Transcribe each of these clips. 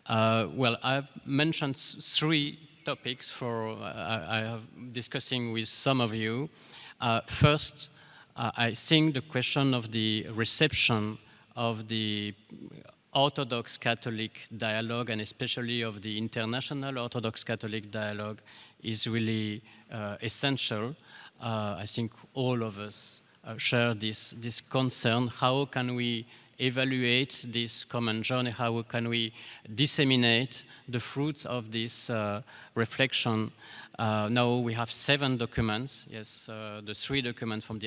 Well, I've mentioned three topics I have discussing with some of you. First, I think the question of the reception of the Orthodox Catholic dialogue, and especially of the international Orthodox Catholic dialogue, is really essential. I think all of us share this concern. How can we evaluate this common journey? How can we disseminate the fruits of this reflection? Now we have 7 documents. Yes, the 3 documents from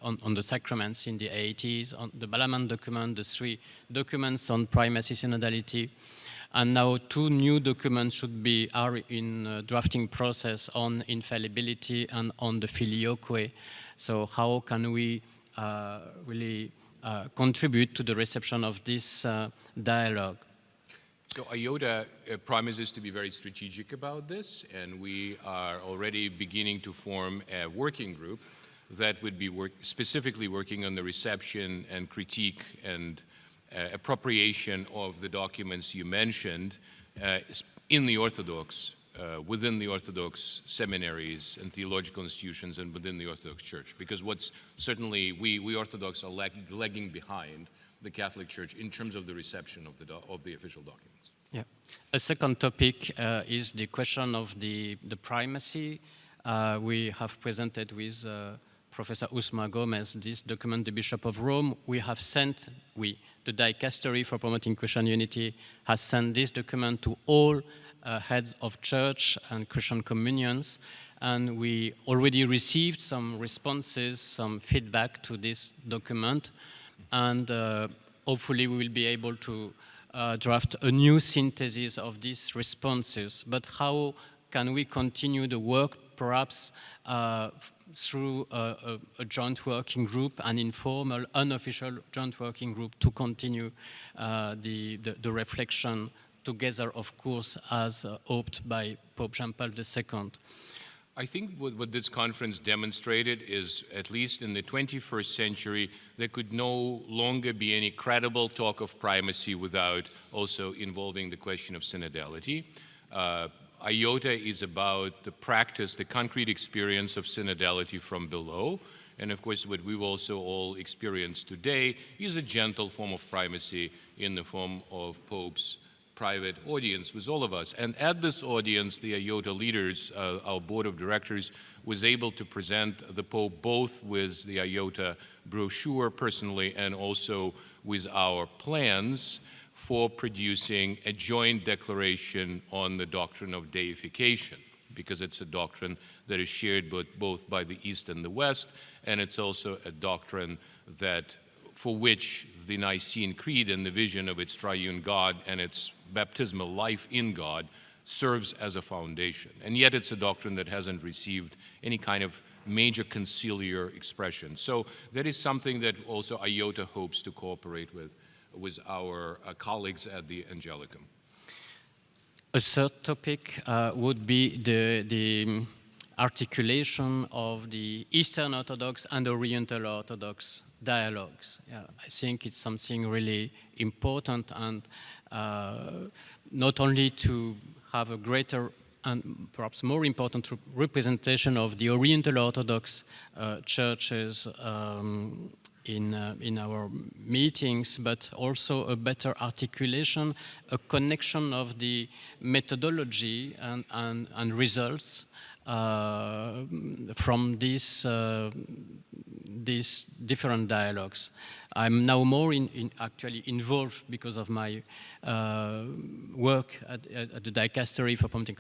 on the sacraments in the 80s, on the Balaman document, the 3 documents on primacy synodality, and now 2 new documents are in drafting process on infallibility and on the filioque. So how can we really contribute to the reception of this dialogue? So IOTA promises to be very strategic about this, and we are already beginning to form a working group that would be specifically working on the reception and critique and appropriation of the documents you mentioned in the Orthodox, within the Orthodox seminaries and theological institutions and within the Orthodox Church. Because what's certainly, we Orthodox are lagging behind the Catholic Church in terms of the reception of the official documents. Yeah. A second topic is the question of the primacy. We have presented with Professor Usma Gomez this document, the Bishop of Rome. We have sent, the Dicastery for Promoting Christian Unity has sent this document to all heads of church and Christian communions, and we already received some responses, some feedback to this document, and hopefully we will be able to draft a new synthesis of these responses. But how can we continue the work, perhaps through a joint working group, an informal, unofficial joint working group, to continue the reflection together, of course, as hoped by Pope Jean Paul II. I think what this conference demonstrated is, at least in the 21st century, there could no longer be any credible talk of primacy without also involving the question of synodality. IOTA is about the practice, the concrete experience of synodality from below. And of course, what we've also all experienced today is a gentle form of primacy in the form of Pope's private audience with all of us. And at this audience, the IOTA leaders, our board of directors, was able to present the Pope both with the IOTA brochure personally and also with our plans for producing a joint declaration on the doctrine of deification, because it's a doctrine that is shared both by the East and the West, and it's also a doctrine for which the Nicene Creed and the vision of its triune God and its baptismal life in God serves as a foundation. And yet it's a doctrine that hasn't received any kind of major conciliar expression. So that is something that also IOTA hopes to cooperate with our colleagues at the Angelicum. A third topic would be the articulation of the Eastern Orthodox and Oriental Orthodox dialogues. Yeah, I think it's something really important, and not only to have a greater and perhaps more important representation of the Oriental Orthodox churches in our meetings, but also a better articulation, a connection of the methodology and results from these different dialogues. I'm now more actually involved because of my work at the Dicastery for Promoting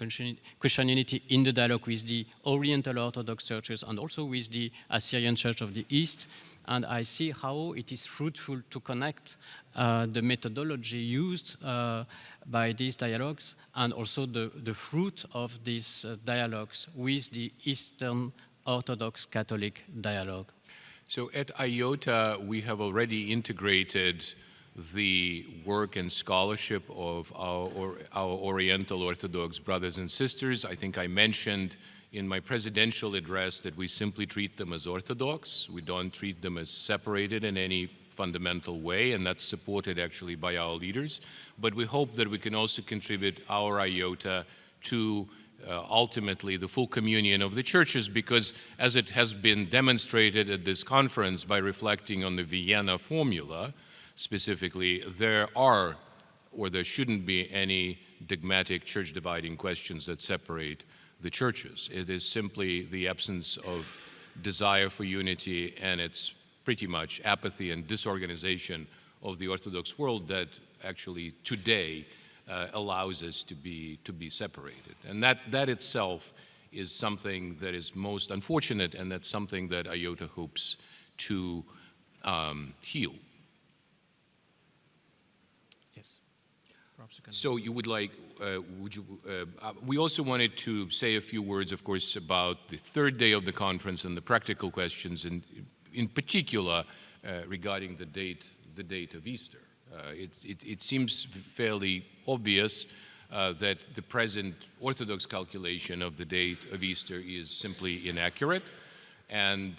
Christian Unity in the dialogue with the Oriental Orthodox churches and also with the Assyrian Church of the East. And I see how it is fruitful to connect the methodology used by these dialogues and also the fruit of these dialogues with the Eastern Orthodox Catholic dialogue. So at IOTA, we have already integrated the work and scholarship of our Oriental Orthodox brothers and sisters. I think I mentioned in my presidential address that we simply treat them as Orthodox. We don't treat them as separated in any fundamental way, and that's supported actually by our leaders. But we hope that we can also contribute our IOTA to ultimately the full communion of the churches, because as it has been demonstrated at this conference by reflecting on the Vienna formula specifically, there are, or there shouldn't be, any dogmatic church dividing questions that separate the churches. It is simply the absence of desire for unity, and it's pretty much apathy and disorganization of the Orthodox world that actually today allows us to be separated. And that itself is something that is most unfortunate, and that's something that IOTA hopes to heal. Yes. Perhaps you can So you would like, we also wanted to say a few words, of course, about the third day of the conference and the practical questions, and in particular regarding the date of Easter. It seems fairly obvious that the present Orthodox calculation of the date of Easter is simply inaccurate. And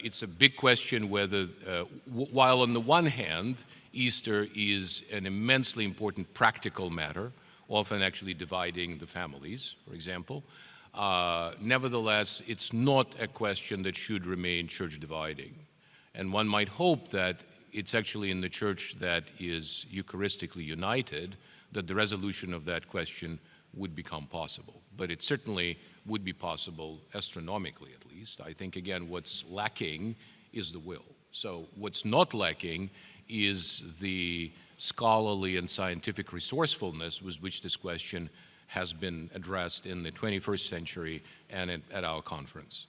it's a big question whether, while on the one hand, Easter is an immensely important practical matter, often actually dividing the families, for example, nevertheless, it's not a question that should remain church dividing. And one might hope that it's actually in the church that is Eucharistically united that the resolution of that question would become possible. But it certainly would be possible, astronomically at least. I think, again, what's lacking is the will. So what's not lacking is the scholarly and scientific resourcefulness with which this question has been addressed in the 21st century and at our conference.